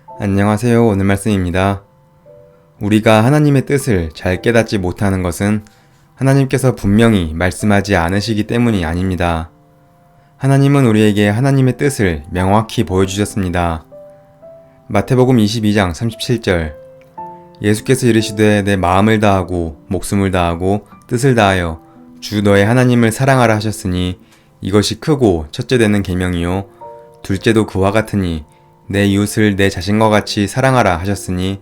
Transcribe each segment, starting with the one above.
안녕하세요. 오늘 말씀입니다. 우리가 하나님의 뜻을 잘 깨닫지 못하는 것은 하나님께서 분명히 말씀하지 않으시기 때문이 아닙니다. 하나님은 우리에게 하나님의 뜻을 명확히 보여주셨습니다. 마태복음 22장 37절 예수께서 이르시되 내 마음을 다하고 목숨을 다하고 뜻을 다하여 주 너의 하나님을 사랑하라 하셨으니 이것이 크고 첫째 되는 계명이요 둘째도 그와 같으니 내 이웃을 내 자신과 같이 사랑하라 하셨으니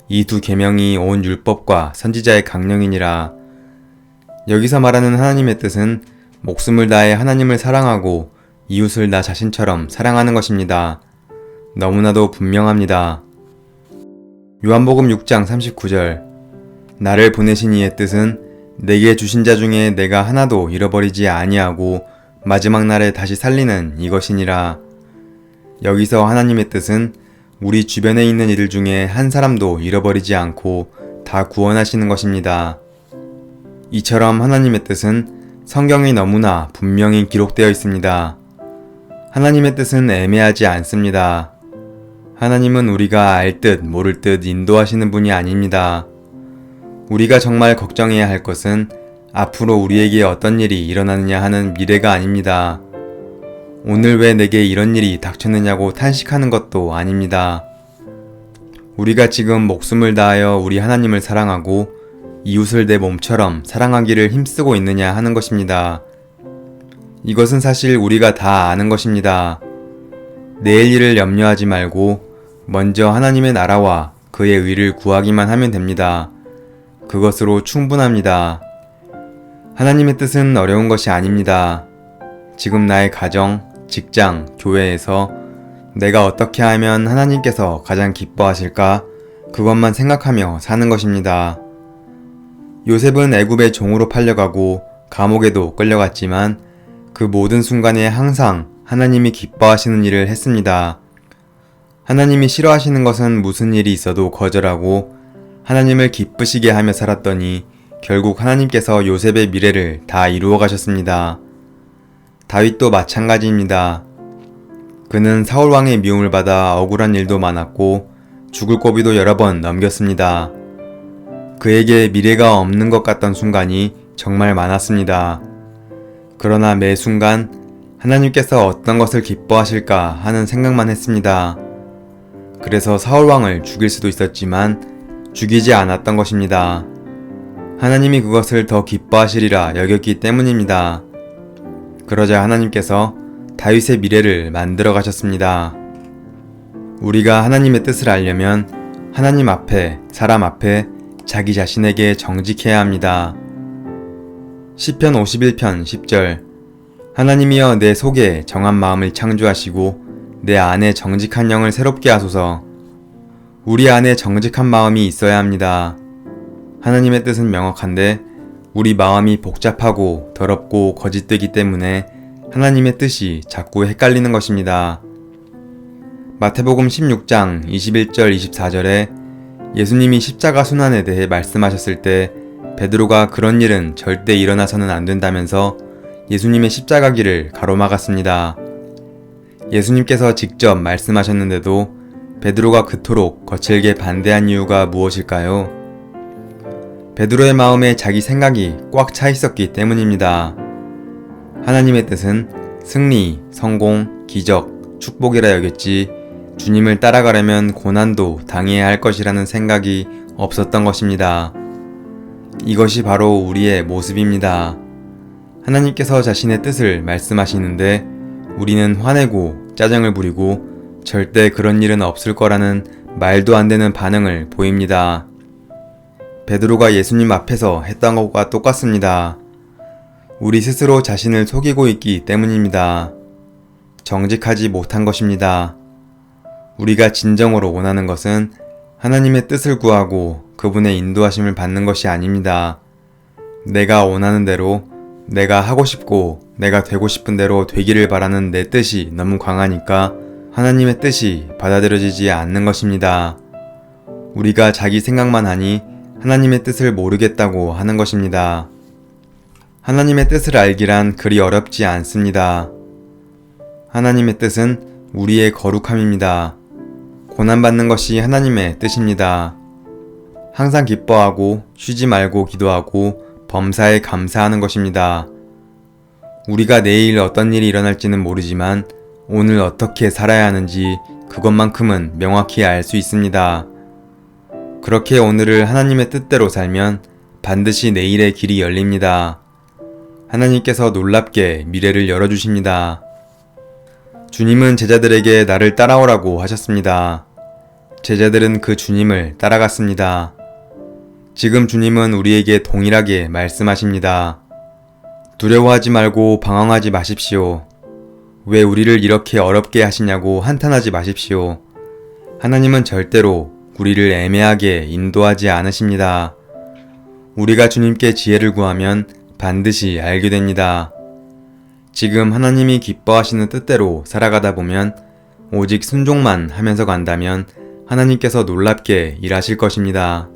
이 두 계명이 온 율법과 선지자의 강령이니라. 여기서 말하는 하나님의 뜻은 목숨을 다해 하나님을 사랑하고 이웃을 나 자신처럼 사랑하는 것입니다. 너무나도 분명합니다. 요한복음 6장 39절 나를 보내신 이의 뜻은 내게 주신 자 중에 내가 하나도 잃어버리지 아니하고 마지막 날에 다시 살리는 이것이니라. 여기서 하나님의 뜻은 우리 주변에 있는 이들 중에 한 사람도 잃어버리지 않고 다 구원하시는 것입니다. 이처럼 하나님의 뜻은 성경이 너무나 분명히 기록되어 있습니다. 하나님의 뜻은 애매하지 않습니다. 하나님은 우리가 알 듯 모를 듯 인도하시는 분이 아닙니다. 우리가 정말 걱정해야 할 것은 앞으로 우리에게 어떤 일이 일어나느냐 하는 미래가 아닙니다. 오늘 왜 내게 이런 일이 닥쳤느냐고 탄식하는 것도 아닙니다. 우리가 지금 목숨을 다하여 우리 하나님을 사랑하고 이웃을 내 몸처럼 사랑하기를 힘쓰고 있느냐 하는 것입니다. 이것은 사실 우리가 다 아는 것입니다. 내일 일을 염려하지 말고 먼저 하나님의 나라와 그의 의를 구하기만 하면 됩니다. 그것으로 충분합니다. 하나님의 뜻은 어려운 것이 아닙니다. 지금 나의 가정, 직장, 교회에서 내가 어떻게 하면 하나님께서 가장 기뻐하실까? 그것만 생각하며 사는 것입니다. 요셉은 애굽의 종으로 팔려가고 감옥에도 끌려갔지만 그 모든 순간에 항상 하나님이 기뻐하시는 일을 했습니다. 하나님이 싫어하시는 것은 무슨 일이 있어도 거절하고 하나님을 기쁘시게 하며 살았더니 결국 하나님께서 요셉의 미래를 다 이루어 가셨습니다. 다윗도 마찬가지입니다. 그는 사울왕의 미움을 받아 억울한 일도 많았고 죽을 고비도 여러 번 넘겼습니다. 그에게 미래가 없는 것 같던 순간이 정말 많았습니다. 그러나 매 순간 하나님께서 어떤 것을 기뻐하실까 하는 생각만 했습니다. 그래서 사울왕을 죽일 수도 있었지만 죽이지 않았던 것입니다. 하나님이 그것을 더 기뻐하시리라 여겼기 때문입니다. 그러자 하나님께서 다윗의 미래를 만들어 가셨습니다. 우리가 하나님의 뜻을 알려면 하나님 앞에, 사람 앞에 자기 자신에게 정직해야 합니다. 시편 51편 10절 하나님이여 내 속에 정한 마음을 창조하시고 내 안에 정직한 영을 새롭게 하소서. 우리 안에 정직한 마음이 있어야 합니다. 하나님의 뜻은 명확한데 우리 마음이 복잡하고 더럽고 거짓되기 때문에 하나님의 뜻이 자꾸 헷갈리는 것입니다. 마태복음 16장 21절 24절에 예수님이 십자가 순환에 대해 말씀하셨을 때 베드로가 그런 일은 절대 일어나서는 안 된다면서 예수님의 십자가 길을 가로막았습니다. 예수님께서 직접 말씀하셨는데도 베드로가 그토록 거칠게 반대한 이유가 무엇일까요? 베드로의 마음에 자기 생각이 꽉 차 있었기 때문입니다. 하나님의 뜻은 승리, 성공, 기적, 축복이라 여겼지 주님을 따라가려면 고난도 당해야 할 것이라는 생각이 없었던 것입니다. 이것이 바로 우리의 모습입니다. 하나님께서 자신의 뜻을 말씀하시는데 우리는 화내고 짜증을 부리고 절대 그런 일은 없을 거라는 말도 안 되는 반응을 보입니다. 베드로가 예수님 앞에서 했던 것과 똑같습니다. 우리 스스로 자신을 속이고 있기 때문입니다. 정직하지 못한 것입니다. 우리가 진정으로 원하는 것은 하나님의 뜻을 구하고 그분의 인도하심을 받는 것이 아닙니다. 내가 원하는 대로, 내가 하고 싶고 내가 되고 싶은 대로 되기를 바라는 내 뜻이 너무 강하니까 하나님의 뜻이 받아들여지지 않는 것입니다. 우리가 자기 생각만 하니 하나님의 뜻을 모르겠다고 하는 것입니다. 하나님의 뜻을 알기란 그리 어렵지 않습니다. 하나님의 뜻은 우리의 거룩함입니다. 고난받는 것이 하나님의 뜻입니다. 항상 기뻐하고 쉬지 말고 기도하고 범사에 감사하는 것입니다. 우리가 내일 어떤 일이 일어날지는 모르지만 오늘 어떻게 살아야 하는지 그것만큼은 명확히 알 수 있습니다. 그렇게 오늘을 하나님의 뜻대로 살면 반드시 내일의 길이 열립니다. 하나님께서 놀랍게 미래를 열어주십니다. 주님은 제자들에게 나를 따라오라고 하셨습니다. 제자들은 그 주님을 따라갔습니다. 지금 주님은 우리에게 동일하게 말씀하십니다. 두려워하지 말고 방황하지 마십시오. 왜 우리를 이렇게 어렵게 하시냐고 한탄하지 마십시오. 하나님은 절대로 우리를 애매하게 인도하지 않으십니다. 우리가 주님께 지혜를 구하면 반드시 알게 됩니다. 지금 하나님이 기뻐하시는 뜻대로 살아가다 보면 오직 순종만 하면서 간다면 하나님께서 놀랍게 일하실 것입니다.